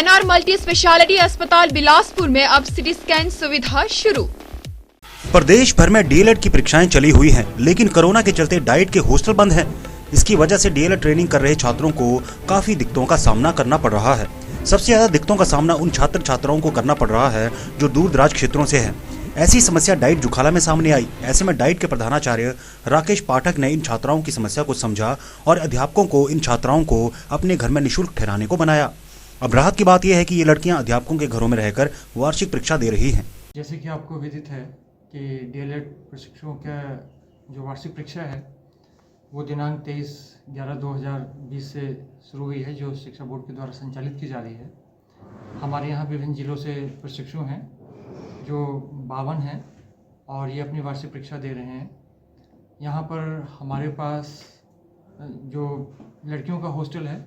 NR multi speciality अस्पताल बिलासपुर में अब सिटी स्कैन सुविधा शुरू। प्रदेश भर में डीएलएड की परीक्षाएं चली हुई हैं, लेकिन कोरोना के चलते डाइट के हॉस्टल बंद हैं। इसकी वजह से डीएलएड ट्रेनिंग कर रहे छात्रों को काफी दिक्कतों का सामना करना पड़ रहा है। सबसे ज्यादा दिक्कतों का सामना उन छात्र छात्राओं को करना पड़ रहा है जो दूर दराज क्षेत्रों से हैं। ऐसी समस्या डाइट जुखाला में सामने आई। ऐसे में डाइट के प्रधानाचार्य राकेश पाठक ने इन छात्राओं की समस्या को समझा और अध्यापकों को इन छात्राओं को अपने घर में निःशुल्क ठहराने को बनाया। अब राहत की बात यह है कि ये लड़कियां अध्यापकों के घरों में रहकर वार्षिक परीक्षा दे रही हैं। जैसे कि आपको विदित है कि डीएलएड प्रशिक्षुओं का जो वार्षिक परीक्षा है वो दिनांक 23/11/2020 से शुरू हुई है, जो शिक्षा बोर्ड के द्वारा संचालित की जा रही है। हमारे यहाँ विभिन्न जिलों से प्रशिक्षु हैं जो 52 हैं और ये अपनी वार्षिक परीक्षा दे रहे हैं। यहाँ पर हमारे पास जो लड़कियों का हॉस्टल है,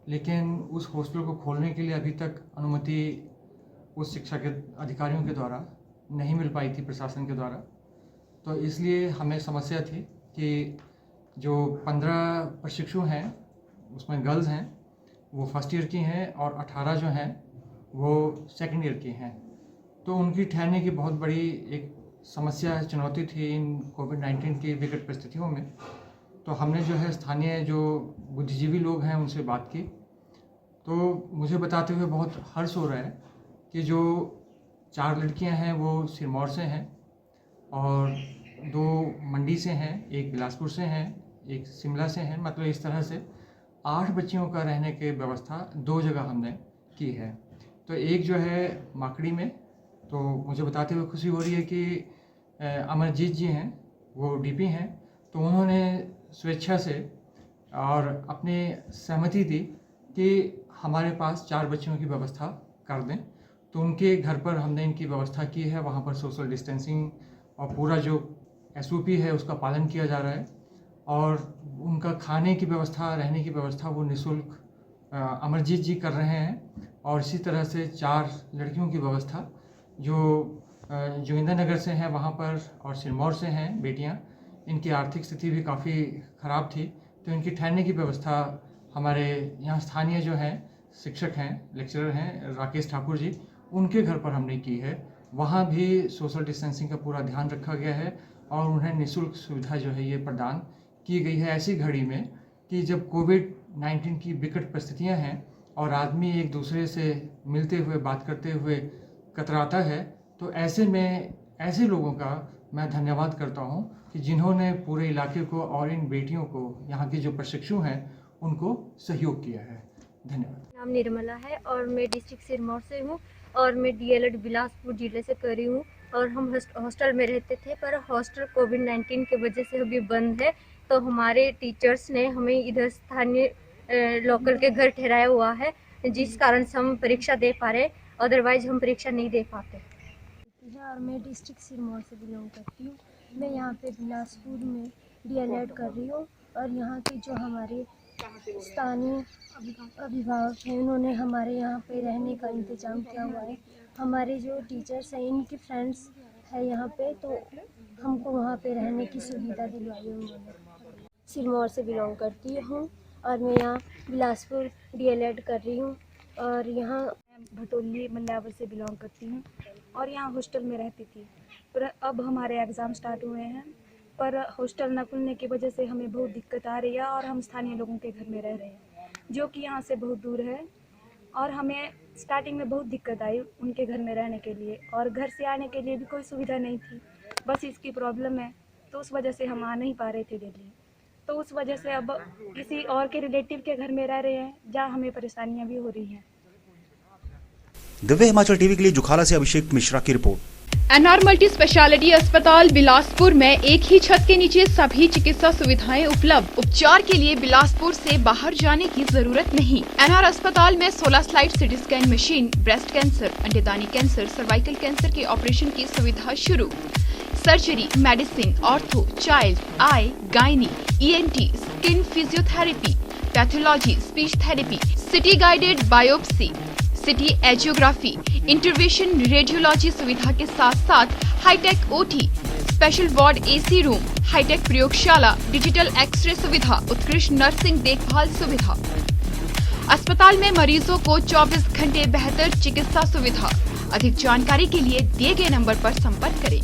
लेकिन उस हॉस्टल को खोलने के लिए अभी तक अनुमति उस शिक्षा के अधिकारियों के द्वारा नहीं मिल पाई थी, प्रशासन के द्वारा। तो इसलिए हमें समस्या थी कि जो 15 प्रशिक्षु हैं उसमें गर्ल्स हैं, वो फर्स्ट ईयर की हैं और 18 जो हैं वो सेकंड ईयर की हैं। तो उनकी ठहरने की बहुत बड़ी एक समस्या, चुनौती थी इन कोविड-19 की विकट परिस्थितियों में। तो हमने जो है स्थानीय जो बुद्धिजीवी लोग हैं उनसे बात की, तो मुझे बताते हुए बहुत हर्ष हो रहा है कि जो 4 लड़कियां हैं वो सिरमौर से हैं और 2 मंडी से हैं, 1 बिलासपुर से हैं, 1 शिमला से हैं। मतलब इस तरह से 8 बच्चियों का रहने की व्यवस्था 2 जगह हमने की है। तो एक जो है माकड़ी में, तो मुझे बताते हुए खुशी हो रही है कि अमरजीत जी हैं, वो डीपी हैं, तो उन्होंने स्वेच्छा से और अपनी सहमति दी कि हमारे पास 4 बच्चियों की व्यवस्था कर दें। तो उनके घर पर हमने इनकी व्यवस्था की है। वहाँ पर सोशल डिस्टेंसिंग और पूरा जो SOP है उसका पालन किया जा रहा है और उनका खाने की व्यवस्था, रहने की व्यवस्था वो निःशुल्क अमरजीत जी कर रहे हैं। और इसी तरह से 4 लड़कियों की व्यवस्था जो जोगिंदर नगर से हैं वहाँ पर और सिरमौर से हैं बेटियाँ, इनकी आर्थिक स्थिति भी काफ़ी ख़राब थी, तो इनकी ठहरने की व्यवस्था हमारे यहाँ स्थानीय जो हैं शिक्षक हैं, लेक्चरर हैं राकेश ठाकुर जी, उनके घर पर हमने की है। वहाँ भी सोशल डिस्टेंसिंग का पूरा ध्यान रखा गया है और उन्हें निःशुल्क सुविधा जो है ये प्रदान की गई है। ऐसी घड़ी में कि जब कोविड-19 की विकट परिस्थितियाँ हैं और आदमी एक दूसरे से मिलते हुए, बात करते हुए कतराता है, तो ऐसे में ऐसे लोगों का मैं धन्यवाद करता हूँ कि जिन्होंने पूरे इलाके को और इन बेटियों को, यहाँ के जो प्रशिक्षु हैं, उनको सहयोग किया है। धन्यवाद। नाम निर्मला है और मैं डिस्ट्रिक्ट सिरमौर से हूँ और मैं डीएलएड बिलासपुर जिले से करी हूँ। और हम हॉस्टल में रहते थे, पर हॉस्टल कोविड-19 की वजह से अभी बंद है। तो हमारे टीचर्स ने हमें इधर स्थानीय लोकल के घर ठहराया हुआ है, जिस कारण से हम परीक्षा दे पा रहे, अदरवाइज हम परीक्षा नहीं दे पाते। और मैं डिस्ट्रिक्ट सिरमौर से बिलोंग करती हूँ। मैं यहाँ पे बिलासपुर में डीएलएड कर रही हूँ और यहाँ के जो हमारे स्थानीय अभिभावक हैं उन्होंने हमारे यहाँ पे रहने का इंतज़ाम किया हुआ है। हमारे जो टीचर्स हैं इनके फ्रेंड्स है यहाँ पे, तो हमको वहाँ पे रहने की सुविधा दिलवाई है उन्होंने। सिरमौर से बिलोंग करती हूँ और मैं यहाँ बिलासपुर डीएलएड कर रही हूँ और यहाँ भटोली मल्यावर से बिलोंग करती हूँ और यहाँ हॉस्टल में रहती थी। पर अब हमारे एग्ज़ाम स्टार्ट हुए हैं, पर हॉस्टल न खुलने की वजह से हमें बहुत दिक्कत आ रही है और हम स्थानीय लोगों के घर में रह रहे हैं, जो कि यहाँ से बहुत दूर है। और हमें स्टार्टिंग में बहुत दिक्कत आई उनके घर में रहने के लिए, और घर से आने के लिए भी कोई सुविधा नहीं थी, बस इसकी प्रॉब्लम है। तो उस वजह से हम आ नहीं पा रहे थे दिल्ली, तो उस वजह से अब किसी और के रिलेटिव के घर में रह रहे हैं, जहाँ हमें परेशानियाँ भी हो रही हैं। दिव्य हिमाचल टीवी के लिए जुखाला से अभिषेक मिश्रा की रिपोर्ट। एनआर मल्टी स्पेशलिटी अस्पताल बिलासपुर में एक ही छत के नीचे सभी चिकित्सा सुविधाएं उपलब्ध। उपचार के लिए बिलासपुर से बाहर जाने की जरूरत नहीं। एनआर अस्पताल में 16 slide CT scan machine, breast cancer, अंडेदानी कैंसर, सर्वाइकल कैंसर के ऑपरेशन की सुविधा शुरू। Surgery, medicine, ortho, child, eye, gynae, ENT, skin physiotherapy, pathology, speech therapy, CT guided biopsy, CT angiography, intervention radiology सुविधा के साथ साथ hi tech OT, special ward AC room, hi tech प्रयोगशाला, डिजिटल एक्सरे सुविधा, उत्कृष्ट नर्सिंग देखभाल सुविधा। अस्पताल में मरीजों को 24 घंटे बेहतर चिकित्सा सुविधा। अधिक जानकारी के लिए दिए गए नंबर पर संपर्क करें।